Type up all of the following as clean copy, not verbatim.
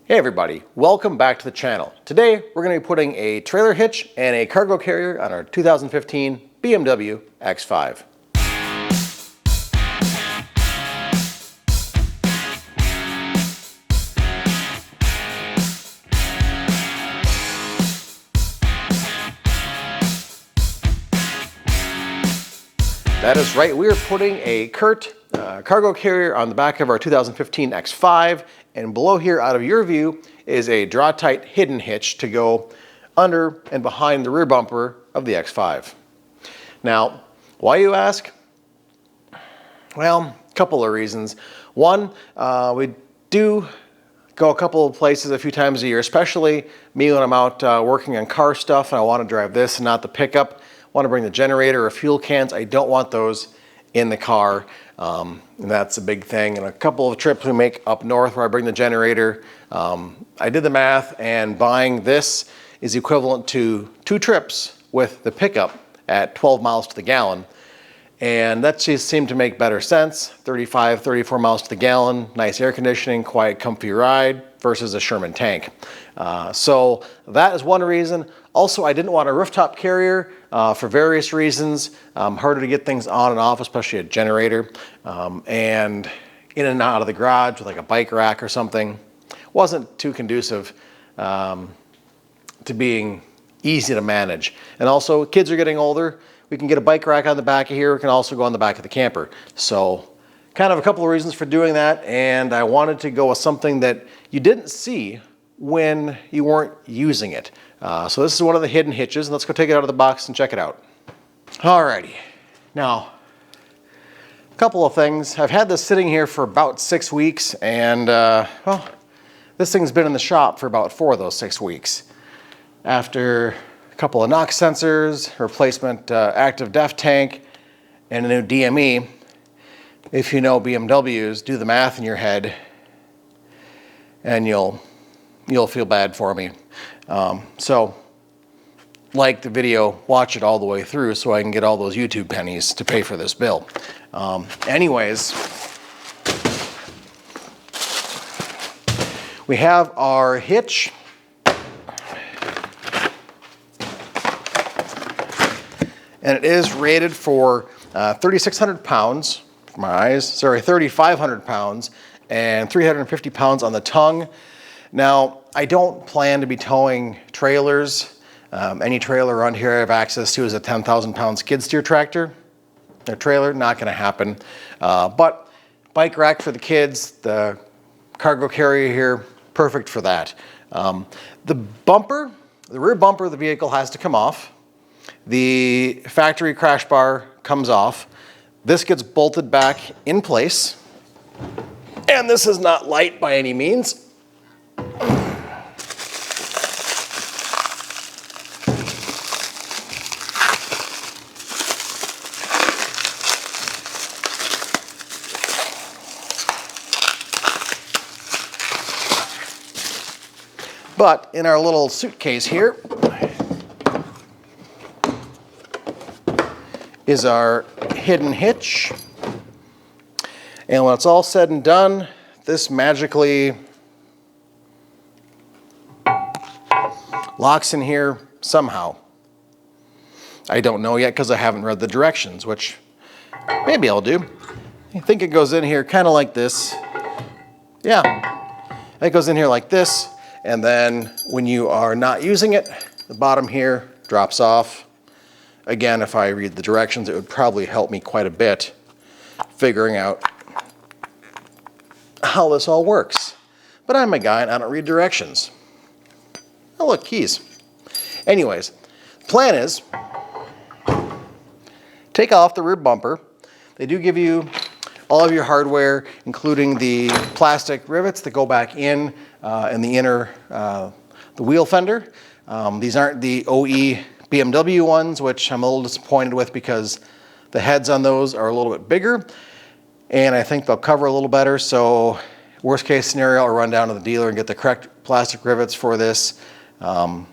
Hey everybody, welcome back to the channel. Today we're going to be putting a trailer hitch and a cargo carrier on our 2015 BMW X5. That is right, we are putting a Curt Cargo Carrier on the back of our 2015 X5, and below here out of your view is a Draw-Tite hidden hitch to go under and behind the rear bumper of the X5. Now, why you ask? Well, a couple of reasons. One, we do go a couple of places a few times a year, especially me when I'm out working on car stuff and I want to drive this and not the pickup. I want to bring the generator or fuel cans. I don't want those in the car, and that's a big thing. And a couple of trips we make up north where I bring the generator, I did the math, and buying this is equivalent to 2 trips with the pickup at 12 miles to the gallon. And that just seemed to make better sense. 35, 34 miles to the gallon, nice air conditioning, quiet, comfy ride versus a Sherman tank. So that is one reason. Also, I didn't want a rooftop carrier for various reasons. Harder to get things on and off, especially a generator. And in and out of the garage with like a bike rack or something. Wasn't too conducive to being easy to manage. And also, kids are getting older. We can get a bike rack on the back of here. It can also go on the back of the camper. So kind of a couple of reasons for doing that. And I wanted to go with something that you didn't see when you weren't using it. So this is one of the hidden hitches. Let's go take it out of the box and check it out. Alrighty. Now, a couple of things. I've had this sitting here for about 6 weeks, and well, this thing's been in the shop for about 4 of those 6 weeks. After a couple of NOx sensors, replacement active DEF tank, and a new DME. If you know BMWs, do the math in your head, and you'll feel bad for me. So, like the video, watch it all the way through so I can get all those YouTube pennies to pay for this bill. Anyways, we have our hitch. And it is rated for 3,600 pounds, for my eyes, sorry, 3,500 pounds and 350 pounds on the tongue. Now, I don't plan to be towing trailers. Any trailer around here I have access to is a 10,000 pound skid steer tractor. A trailer, not gonna happen. But bike rack for the kids, the cargo carrier here, perfect for that. The bumper, the rear bumper of the vehicle has to come off. The factory crash bar comes off. This gets bolted back in place. And this is not light by any means. But in our little suitcase here is our hidden hitch. And when it's all said and done, this magically locks in here somehow. I don't know yet because I haven't read the directions, which maybe I'll do. I think it goes in here kind of like this. Yeah, it goes in here like this. And then when you are not using it, the bottom here drops off. Again, if I read the directions, it would probably help me quite a bit figuring out how this all works. But I'm a guy and I don't read directions. Oh look, keys. Anyways, plan is take off the rear bumper. They do give you all of your hardware, including the plastic rivets that go back in the inner, the wheel fender. These aren't the OE BMW ones, which I'm a little disappointed with because the heads on those are a little bit bigger and I think they'll cover a little better. So worst case scenario, I'll run down to the dealer and get the correct plastic rivets for this and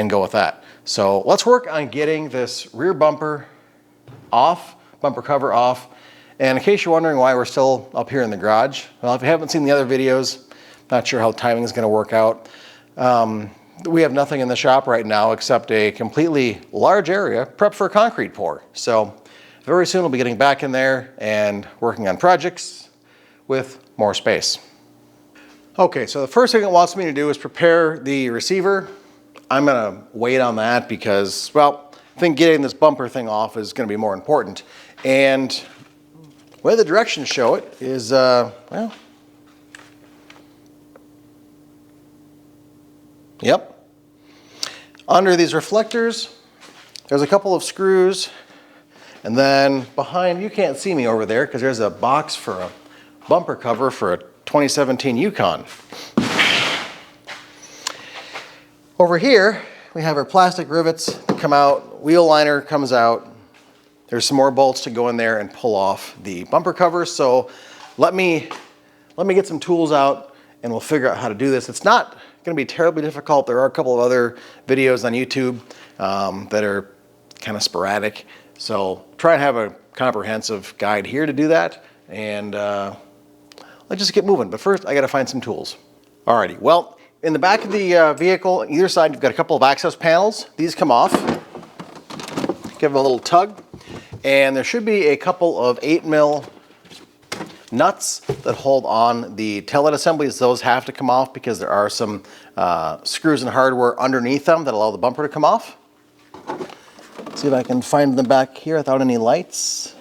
go with that. So let's work on getting this rear bumper off, bumper cover off, And in case you're wondering why we're still up here in the garage, well, if you haven't seen the other videos, not sure how timing is going to work out. We have nothing in the shop right now except a completely large area prepped for concrete pour. So very soon we'll be getting back in there and working on projects with more space. Okay, so the first thing it wants me to do is prepare the receiver. I'm gonna wait on that because, well, I think getting this bumper thing off is gonna be more important. And the way the directions show it is, well, yep. Under these reflectors, there's a couple of screws, and then behind, you can't see me over there because there's a box for a bumper cover for a 2017 Yukon. Over here, we have our plastic rivets that come out, wheel liner comes out. There's some more bolts to go in there and pull off the bumper cover. So let me get some tools out and we'll figure out how to do this. It's not gonna be terribly difficult. There are a couple of other videos on YouTube that are kind of sporadic. So try and have a comprehensive guide here to do that. And let's just get moving. But first, I gotta find some tools. Alrighty, well, in the back of the vehicle, on either side, you've got a couple of access panels. These come off. Give them a little tug. And there should be a couple of 8mm nuts that hold on the taillight assemblies. Those have to come off because there are some screws and hardware underneath them that allow the bumper to come off. See if I can find them back here without any lights.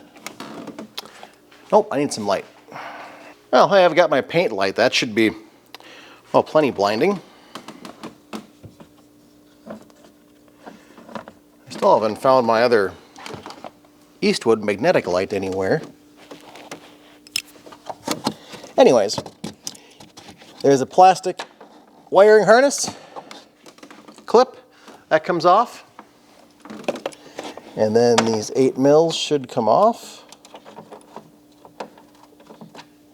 Nope, I need some light. Well, hey, I've got my paint light. That should be, well, plenty blinding. I still haven't found my other Eastwood magnetic light anywhere. Anyways, there's a plastic wiring harness clip that comes off. And then these 8mm should come off.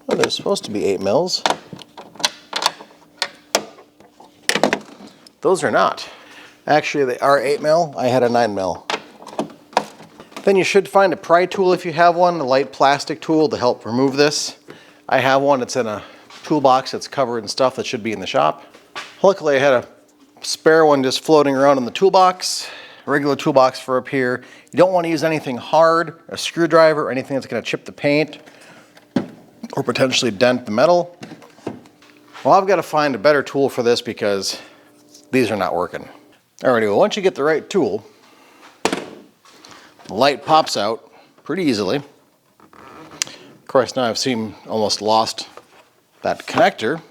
Oh, they're supposed to be 8mm. Those are not. Actually, they are 8mm. I had a 9mm. Then you should find a pry tool if you have one, a light plastic tool to help remove this. I have one. It's in a toolbox that's covered in stuff that should be in the shop. Luckily, I had a spare one just floating around in the toolbox, a regular toolbox for up here. You don't want to use anything hard, a screwdriver, or anything that's going to chip the paint or potentially dent the metal. Well, I've got to find a better tool for this because these are not working. Alrighty, well, once you get the right tool, the light pops out pretty easily. Of course, now I've seen almost lost that connector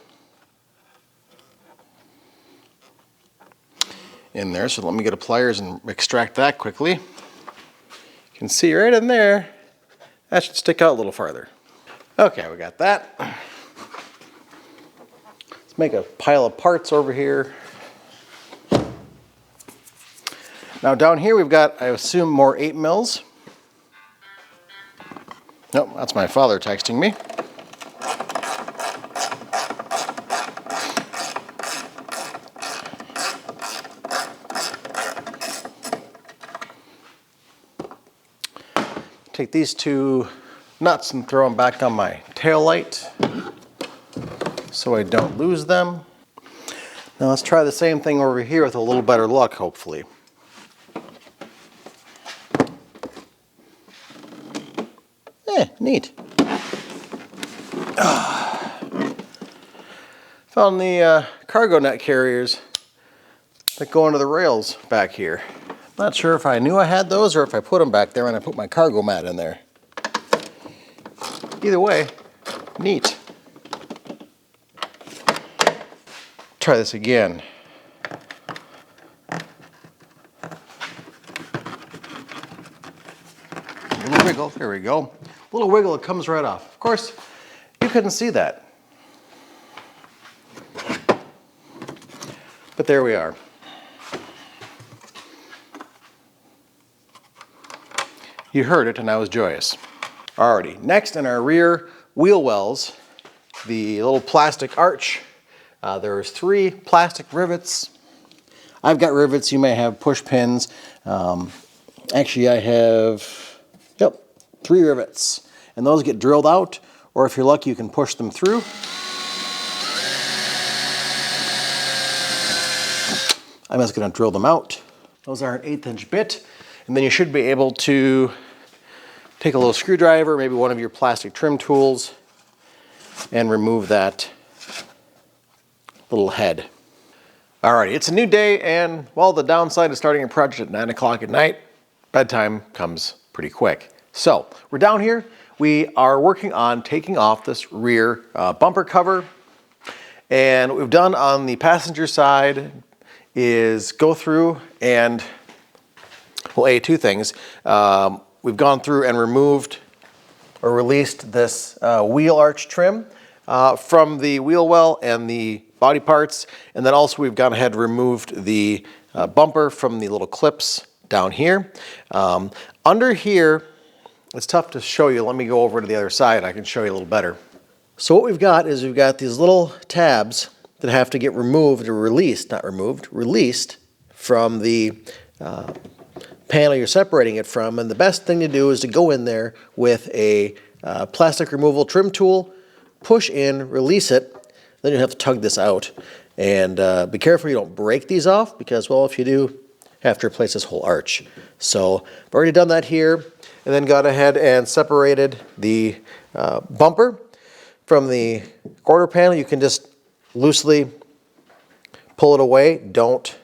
in there, so let me get a pliers and extract that quickly. You can see right in there, that should stick out a little farther. Okay, we got that. Let's make a pile of parts over here. Now down here we've got, I assume, more 8mm. Nope, that's my father texting me. Take these two nuts and throw them back on my tail light so I don't lose them. Now let's try the same thing over here with a little better luck, hopefully. Neat. Found the cargo net carriers that go into the rails back here. Not sure if I knew I had those or if I put them back there when I put my cargo mat in there. Either way, neat. Try this again. A little wiggle, there we go. A little wiggle, it comes right off. Of course, you couldn't see that. But there we are. You heard it and I was joyous. Alrighty, next in our rear wheel wells, the little plastic arch. There's 3 plastic rivets. I've got rivets, you may have push pins. Actually I have, 3 rivets. and those get drilled out, or if you're lucky, you can push them through. I'm just going to drill them out. Those are an 1/8 inch bit, and then you should be able to take a little screwdriver, maybe one of your plastic trim tools, and remove that little head. Alrighty, it's a new day, and well, the downside is starting a project at 9 o'clock at night. Bedtime comes pretty quick. So we're down here. We are working on taking off this rear bumper cover, and what we've done on the passenger side is go through and, well, two things. We've gone through and removed or released this wheel arch trim from the wheel well and the body parts, and then also we've gone ahead and removed the bumper from the little clips down here. Under here, it's tough to show you. Let me go over to the other side. I can show you a little better. So what we've got is we've got these little tabs that have to get removed or released, not removed, released from the panel you're separating it from, and the best thing to do is to go in there with a plastic removal trim tool, push in, release it, then you have to tug this out, and be careful you don't break these off, because, well, if you do, you have to replace this whole arch. So I've already done that here, and then got ahead and separated the bumper from the quarter panel. You can just loosely pull it away. Don't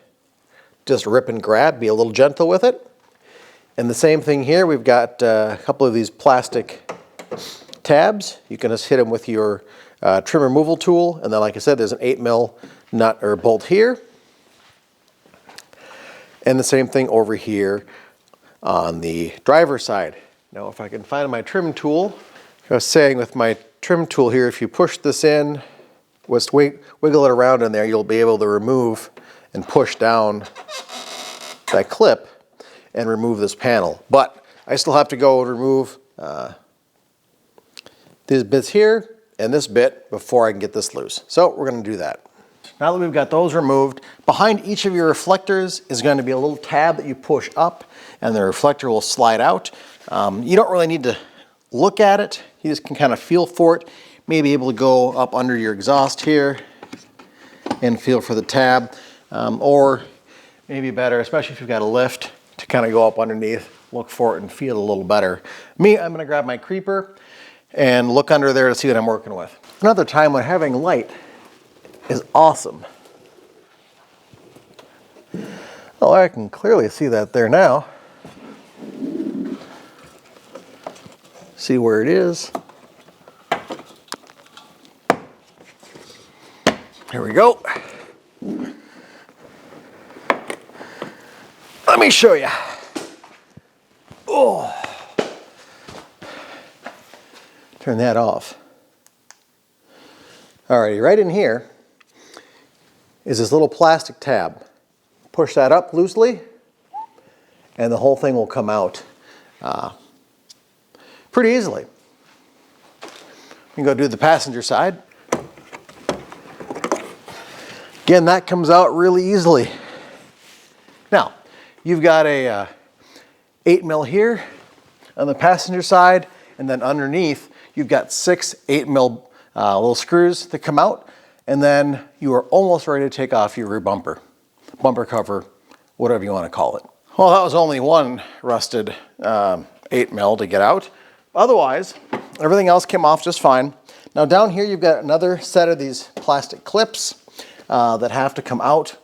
just rip and grab, be a little gentle with it. And the same thing here, we've got a couple of these plastic tabs. You can just hit them with your trim removal tool, and then, like I said, there's an 8mm nut or bolt here. And the same thing over here on the driver's side. Now, if I can find my trim tool, I was saying with my trim tool here, if you push this in, just wiggle it around in there, you'll be able to remove and push down that clip and remove this panel. But I still have to go and remove these bits here and this bit before I can get this loose. So we're going to do that. Now that we've got those removed, behind each of your reflectors is going to be a little tab that you push up, and the reflector will slide out. You don't really need to look at it. You just can kind of feel for it. Maybe able to go up under your exhaust here and feel for the tab, or maybe better, especially if you've got a lift, to kind of go up underneath, look for it and feel a little better. Me, I'm going to grab my creeper and look under there to see what I'm working with. Another time when having light is awesome. Oh, I can clearly see that there now. See where it is. Here we go. Let me show you. Oh. Turn that off. Alrighty, right in here is this little plastic tab. Push that up loosely, and the whole thing will come out pretty easily. We can go do the passenger side. Again, that comes out really easily. Now, you've got a 8mm here on the passenger side, and then underneath you've got 6 8mm little screws that come out, and then you are almost ready to take off your rear bumper cover, whatever you want to call it. Well, that was only one rusted 8mm to get out. Otherwise, everything else came off just fine. Now down here you've got another set of these plastic clips that have to come out,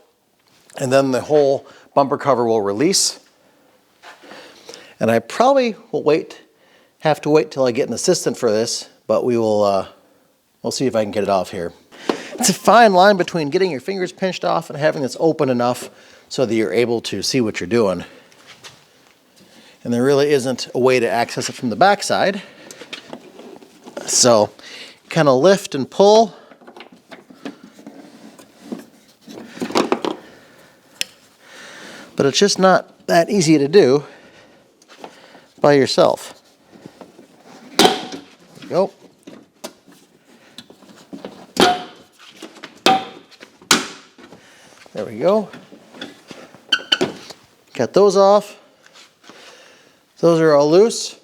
and then the whole bumper cover will release. And I probably will have to wait till I get an assistant for this, but we'll see if I can get it off here. It's a fine line between getting your fingers pinched off and having this open enough so that you're able to see what you're doing. And there really isn't a way to access it from the backside. So kind of lift and pull. But it's just not that easy to do by yourself. There you go. There we go. Got those off. Those are all loose.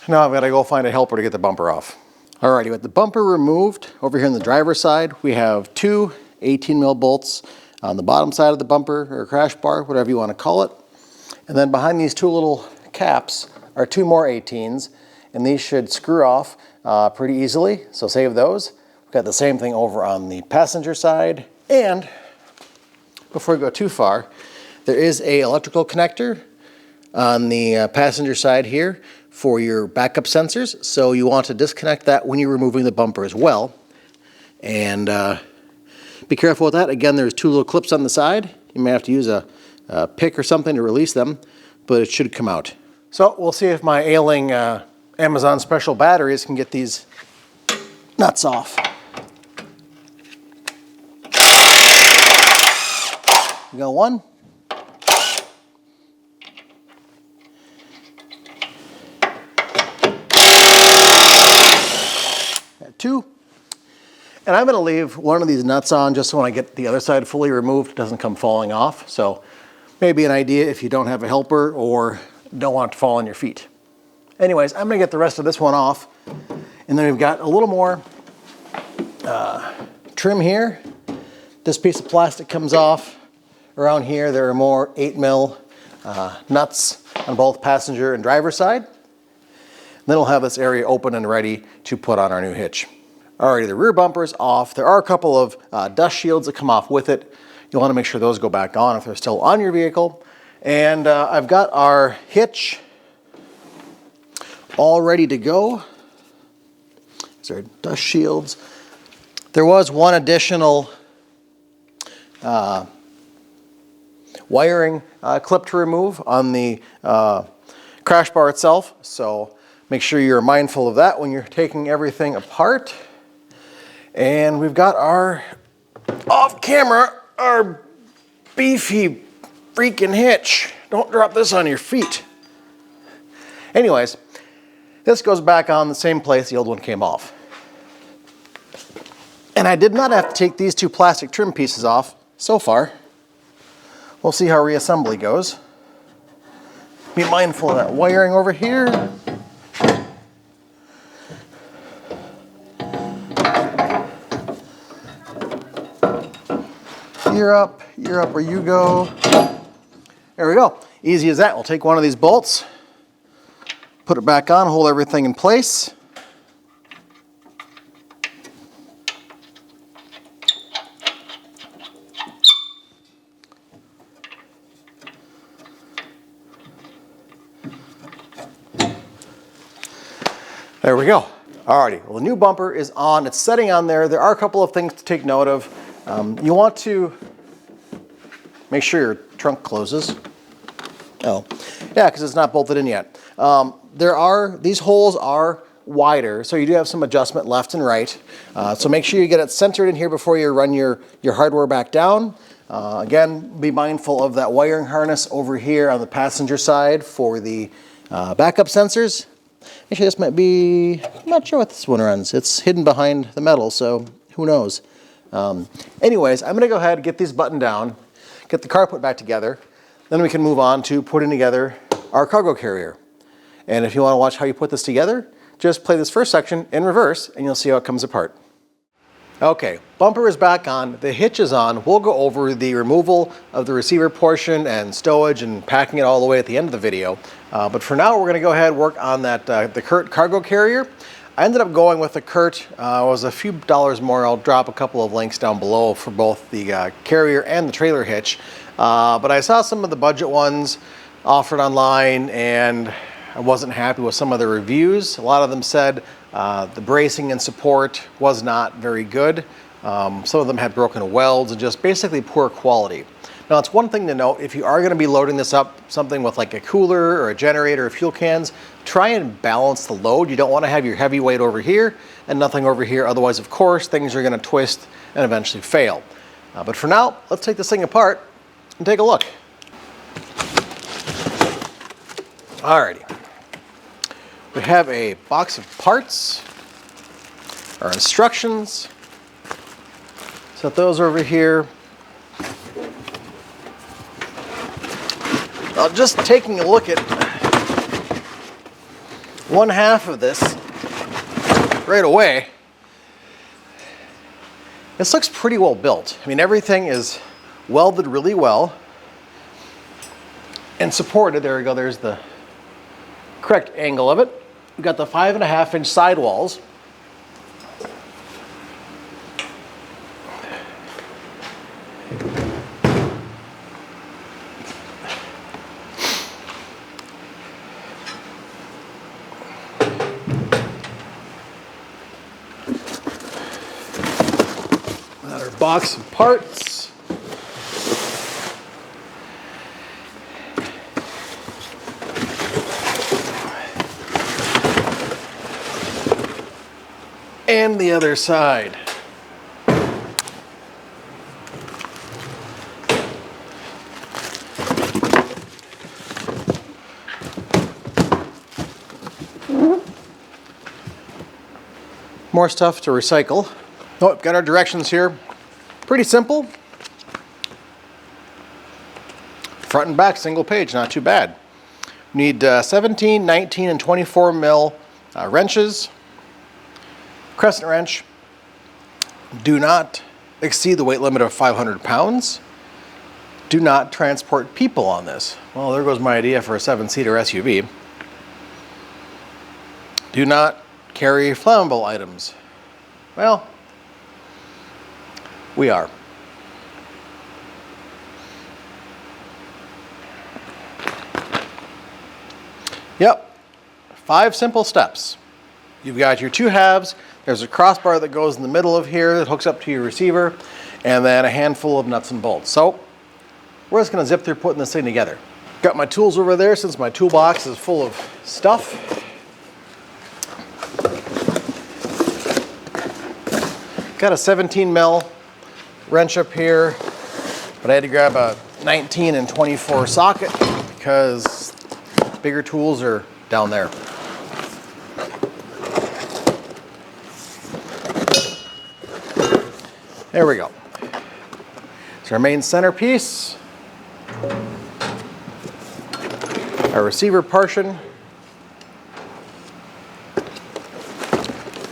Now I've got to go find a helper to get the bumper off. Alrighty, with the bumper removed, over here on the driver's side, we have two 18 mil bolts on the bottom side of the bumper or crash bar, whatever you want to call it. And then behind these two little caps are two more 18s, and these should screw off pretty easily, so save those. We've got the same thing over on the passenger side. And before we go too far, there is a electrical connector on the passenger side here for your backup sensors. So you want to disconnect that when you're removing the bumper as well. And be careful with that. Again, there's two little clips on the side. You may have to use a pick or something to release them, but it should come out. So we'll see if my ailing Amazon special batteries can get these nuts off. We got one. Got two. And I'm going to leave one of these nuts on just so when I get the other side fully removed, it doesn't come falling off. So maybe an idea if you don't have a helper or don't want it to fall on your feet. Anyways, I'm going to get the rest of this one off. And then we've got a little more trim here. This piece of plastic comes off. Around here, there are more 8 mil nuts on both passenger and driver side. And then we'll have this area open and ready to put on our new hitch. Alrighty, the rear bumper is off. There are a couple of dust shields that come off with it. You want to make sure those go back on if they're still on your vehicle. And I've got our hitch all ready to go. These are dust shields. There was one additional wiring clip to remove on the crash bar itself. So make sure you're mindful of that when you're taking everything apart. And we've got our off camera, our beefy freaking hitch. Don't drop this on your feet. Anyways, this goes back on the same place the old one came off. And I did not have to take these two plastic trim pieces off so far. We'll see how reassembly goes. Be mindful of that wiring over here. You're up where you go. There we go. Easy as that. We'll take one of these bolts, put it back on, hold everything in place. There we go. Alrighty, well the new bumper is on. It's setting on there. There are a couple of things to take note of. You want to make sure your trunk closes. Oh, yeah, because it's not bolted in yet. These holes are wider, so you do have some adjustment left and right. So make sure you get it centered in here before you run your hardware back down. Again, be mindful of that wiring harness over here on the passenger side for the backup sensors. Actually, this might be, I'm not sure what this one runs. It's hidden behind the metal, so who knows. Anyways, I'm going to go ahead and get these buttoned down, get the car put back together, then we can move on to putting together our cargo carrier. And if you want to watch how you put this together, just play this first section in reverse and you'll see how it comes apart. Okay, bumper is back on, the hitch is on. We'll go over the removal of the receiver portion and stowage and packing it all the way at the end of the video. But for now, we're going to go ahead and work on that the Curt Cargo Carrier. I ended up going with the Curt. It was a few dollars more. I'll drop a couple of links down below for both the carrier and the trailer hitch. But I saw some of the budget ones offered online and I wasn't happy with some of the reviews. A lot of them said the bracing and support was not very good. Some of them had broken welds and just basically poor quality. Now it's one thing to note, if you are going to be loading this up, something with like a cooler or a generator or fuel cans, try and balance the load. You don't want to have your heavy weight over here and nothing over here. Otherwise, of course, things are going to twist and eventually fail. But for now, let's take this thing apart and take a look. Alrighty. We have a box of parts, our instructions. Set those over here. Just taking a look at one half of this right away. This looks pretty well built. I mean, everything is welded really well and supported. There we go, there's the correct angle of it. We've got the 5.5-inch sidewalls. Another box of parts. And the other side. More stuff to recycle. Oh, we've got our directions here. Pretty simple. Front and back, single page, not too bad. We need 17, 19, and 24 mil wrenches. Crescent wrench. Do not exceed the weight limit of 500 pounds. Do not transport people on this. Well, there goes my idea for a 7-seater SUV. Do not carry flammable items. Well, we are. Yep, 5 simple steps. You've got your 2 halves. There's a crossbar that goes in the middle of here that hooks up to your receiver, and then a handful of nuts and bolts. So we're just going to zip through putting this thing together. Got my tools over there since my toolbox is full of stuff. Got a 17 mil wrench up here, but I had to grab a 19 and 24 socket because bigger tools are down there. There we go. It's our main centerpiece. Our receiver portion.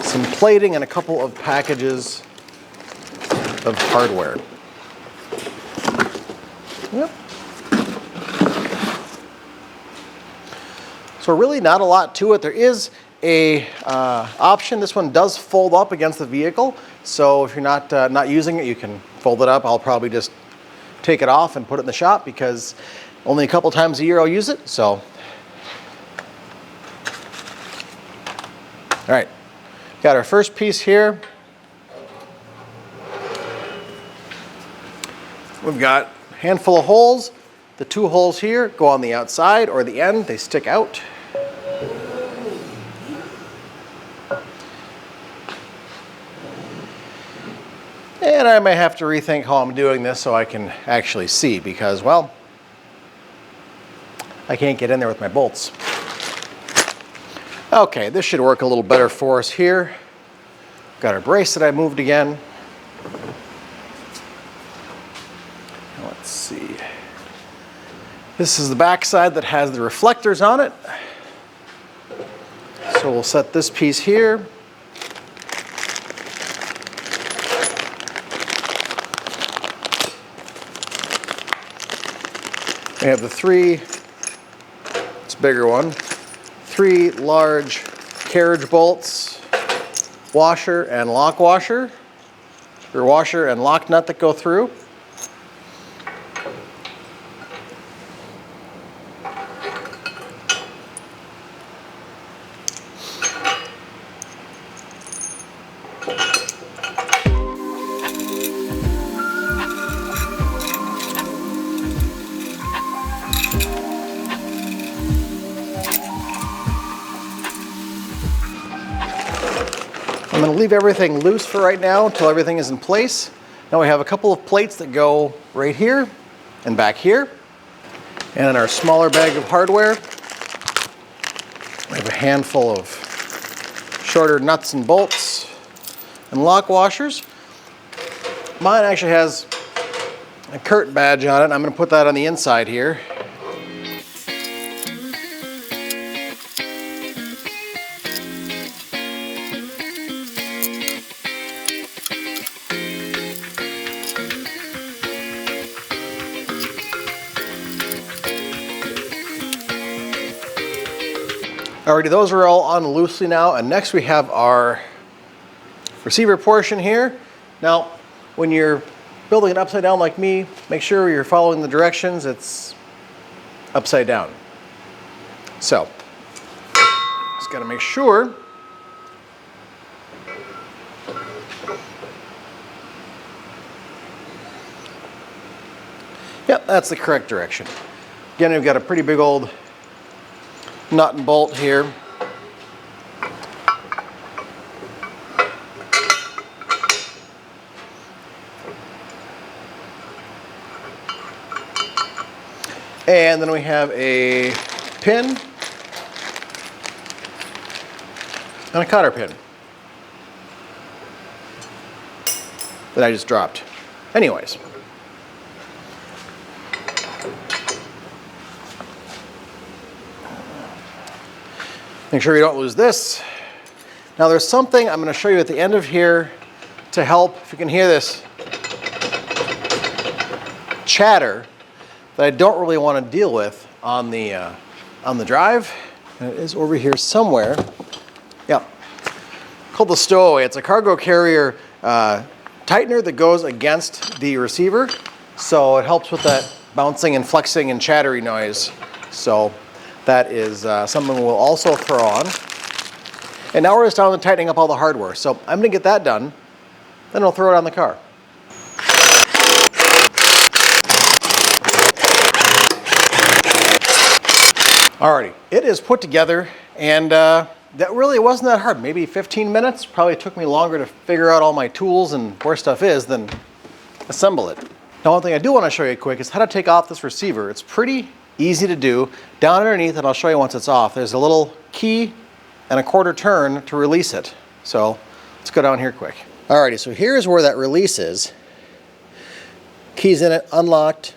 Some plating and a couple of packages of hardware. Yep. So really not a lot to it. There is a option. This one does fold up against the vehicle. So if you're not using it, you can fold it up. I'll probably just take it off and put it in the shop because only a couple times a year I'll use it. So, all right, got our first piece here. We've got a handful of holes. The 2 holes here go on the outside or the end. They stick out. And I may have to rethink how I'm doing this so I can actually see because, well, I can't get in there with my bolts. Okay, this should work a little better for us here. Got our brace that I moved again. Let's see. This is the back side that has the reflectors on it. So we'll set this piece here. We have the 3, it's a bigger one, 3 large carriage bolts, washer and lock washer, or washer and lock nut that go through. I'm going to leave everything loose for right now until everything is in place. Now we have a couple of plates that go right here and back here. And in our smaller bag of hardware, we have a handful of shorter nuts and bolts and lock washers. Mine actually has a Curt badge on it. I'm going to put that on the inside here. Alrighty, those are all on loosely now, and next we have our receiver portion here. Now, when you're building it upside down like me, make sure you're following the directions. It's upside down. So, just gotta make sure. Yep, that's the correct direction. Again, we've got a pretty big old nut and bolt here. And then we have a pin and a cotter pin that I just dropped. Anyways. Make sure you don't lose this. Now there's something I'm going to show you at the end of here to help, if you can hear this chatter, that I don't really want to deal with on the drive. And it is over here somewhere. Yeah, called the stowaway. It's a cargo carrier tightener that goes against the receiver, so it helps with that bouncing and flexing and chattery noise. So that is something we'll also throw on. And now we're just down to tightening up all the hardware. So I'm going to get that done, then I'll throw it on the car. Alrighty, it is put together, and that really wasn't that hard. Maybe 15 minutes. Probably took me longer to figure out all my tools and where stuff is than assemble it. Now, one thing I do want to show you quick is how to take off this receiver. It's pretty easy to do. Down underneath, and I'll show you once it's off, there's a little key and a quarter turn to release it. So let's go down here quick. Alrighty, so here's where that release is. Keys in it, unlocked,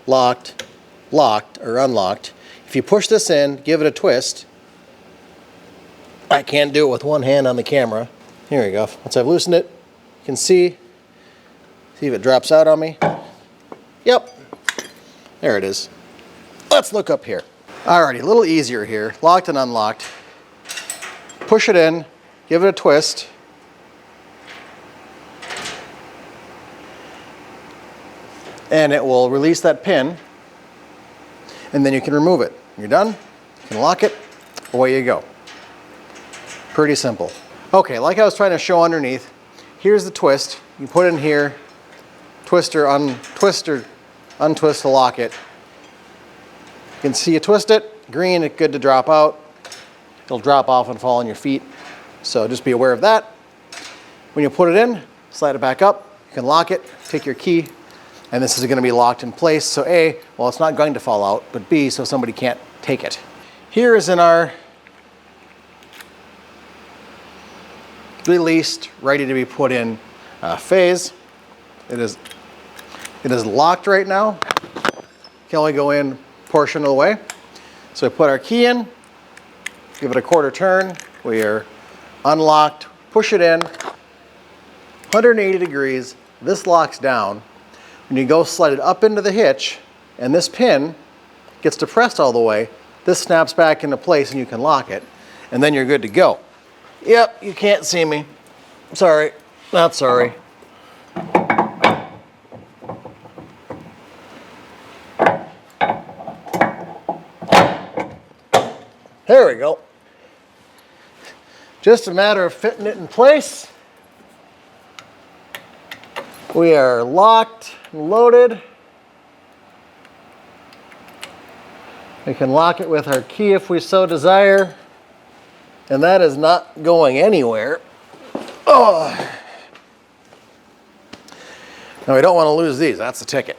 locked, locked, or unlocked. If you push this in, give it a twist. I can't do it with one hand on the camera. Here we go. Once I've loosened it, you can see if it drops out on me. Yep, there it is. Let's look up here. Alrighty, a little easier here. Locked and unlocked. Push it in, give it a twist. And it will release that pin. And then you can remove it. When you're done, you can lock it, away you go. Pretty simple. Okay, like I was trying to show underneath, here's the twist. You put in here, twist or untwist to lock it. You can see you twist it, green, it's good to drop out. It'll drop off and fall on your feet. So just be aware of that. When you put it in, slide it back up, you can lock it, take your key, and this is going to be locked in place. So A, well, it's not going to fall out, but B, so somebody can't take it. Here is in our released, ready to be put in phase. It is locked right now. Can only go in portion of the way. So we put our key in, give it a quarter turn. We are unlocked, push it in, 180 degrees. This locks down. When you go slide it up into the hitch, and this pin gets depressed all the way, this snaps back into place and you can lock it, and then you're good to go. Yep, you can't see me. Sorry, not sorry. There we go. Just a matter of fitting it in place. We are locked and loaded. We can lock it with our key if we so desire. And that is not going anywhere. Oh. Now we don't want to lose these, that's the ticket.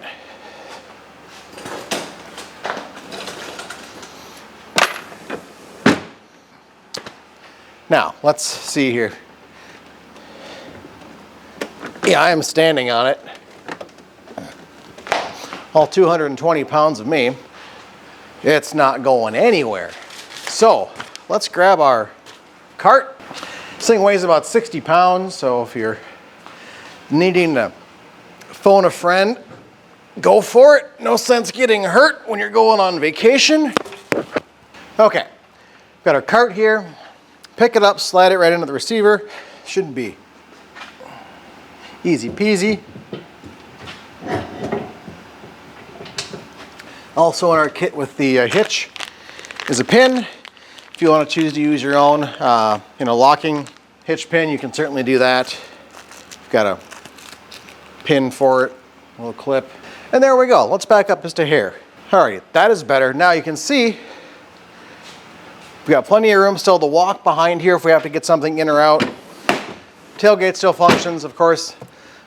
Now, let's see here. Yeah, I am standing on it. All 220 pounds of me. It's not going anywhere. So, let's grab our cart. This thing weighs about 60 pounds, so if you're needing to phone a friend, go for it. No sense getting hurt when you're going on vacation. Okay, Got our cart here. Pick it up, slide it right into the receiver. Shouldn't be easy peasy. Also in our kit with the hitch is a pin. If you want to choose to use your own locking hitch pin, you can certainly do that. Got a pin for it, a little clip. And there we go. Let's back up just a hair. All right, that is better. Now you can see we've got plenty of room still to walk behind here if we have to get something in or out. Tailgate still functions, of course.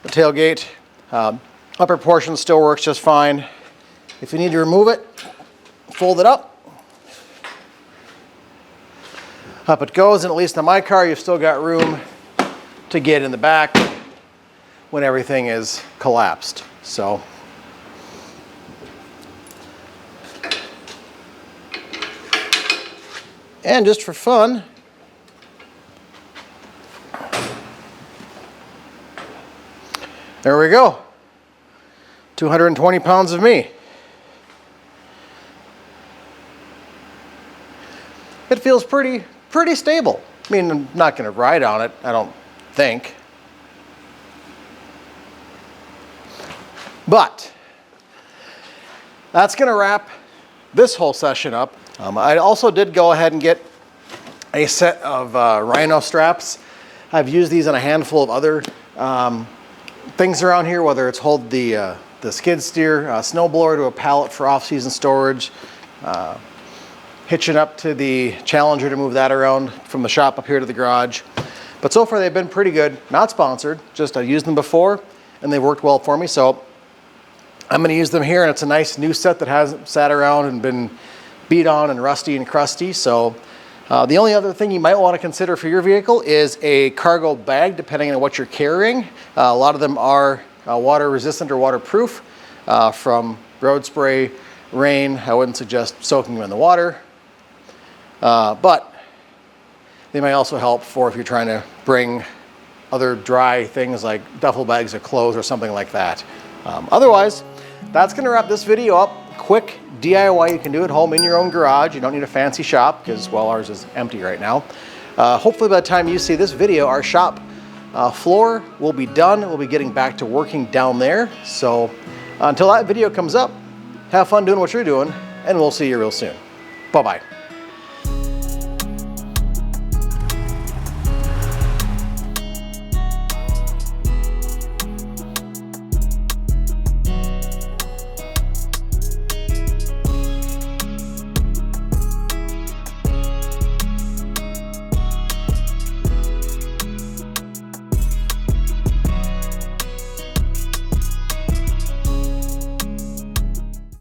The tailgate upper portion still works just fine. If you need to remove it, fold it up. Up it goes, and at least in my car, you've still got room to get in the back when everything is collapsed. So, and just for fun, there we go. 220 pounds of me. It feels pretty stable. I mean, I'm not going to ride on it, I don't think. But that's going to wrap this whole session up. I also did go ahead and get a set of Rhino straps. I've used these on a handful of other things around here, whether it's hold the skid steer snowblower to a pallet for off-season storage, hitching up to the Challenger to move that around from the shop up here to the garage. But so far they've been pretty good. Not sponsored, just I've used them before and they've worked well for me. So I'm going to use them here, and it's a nice new set that hasn't sat around and been beat on and rusty and crusty. So the only other thing you might want to consider for your vehicle is a cargo bag, depending on what you're carrying. A lot of them are water resistant or waterproof from road spray, rain. I wouldn't suggest soaking them in the water. But they may also help for if you're trying to bring other dry things like duffel bags of clothes or something like that. Otherwise, that's going to wrap this video up. Quick DIY you can do at home in your own garage. You don't need a fancy shop because, well, ours is empty right now. Hopefully by the time you see this video, our shop floor will be done. We'll be getting back to working down there. So until that video comes up, have fun doing what you're doing, and we'll see you real soon. Bye-bye.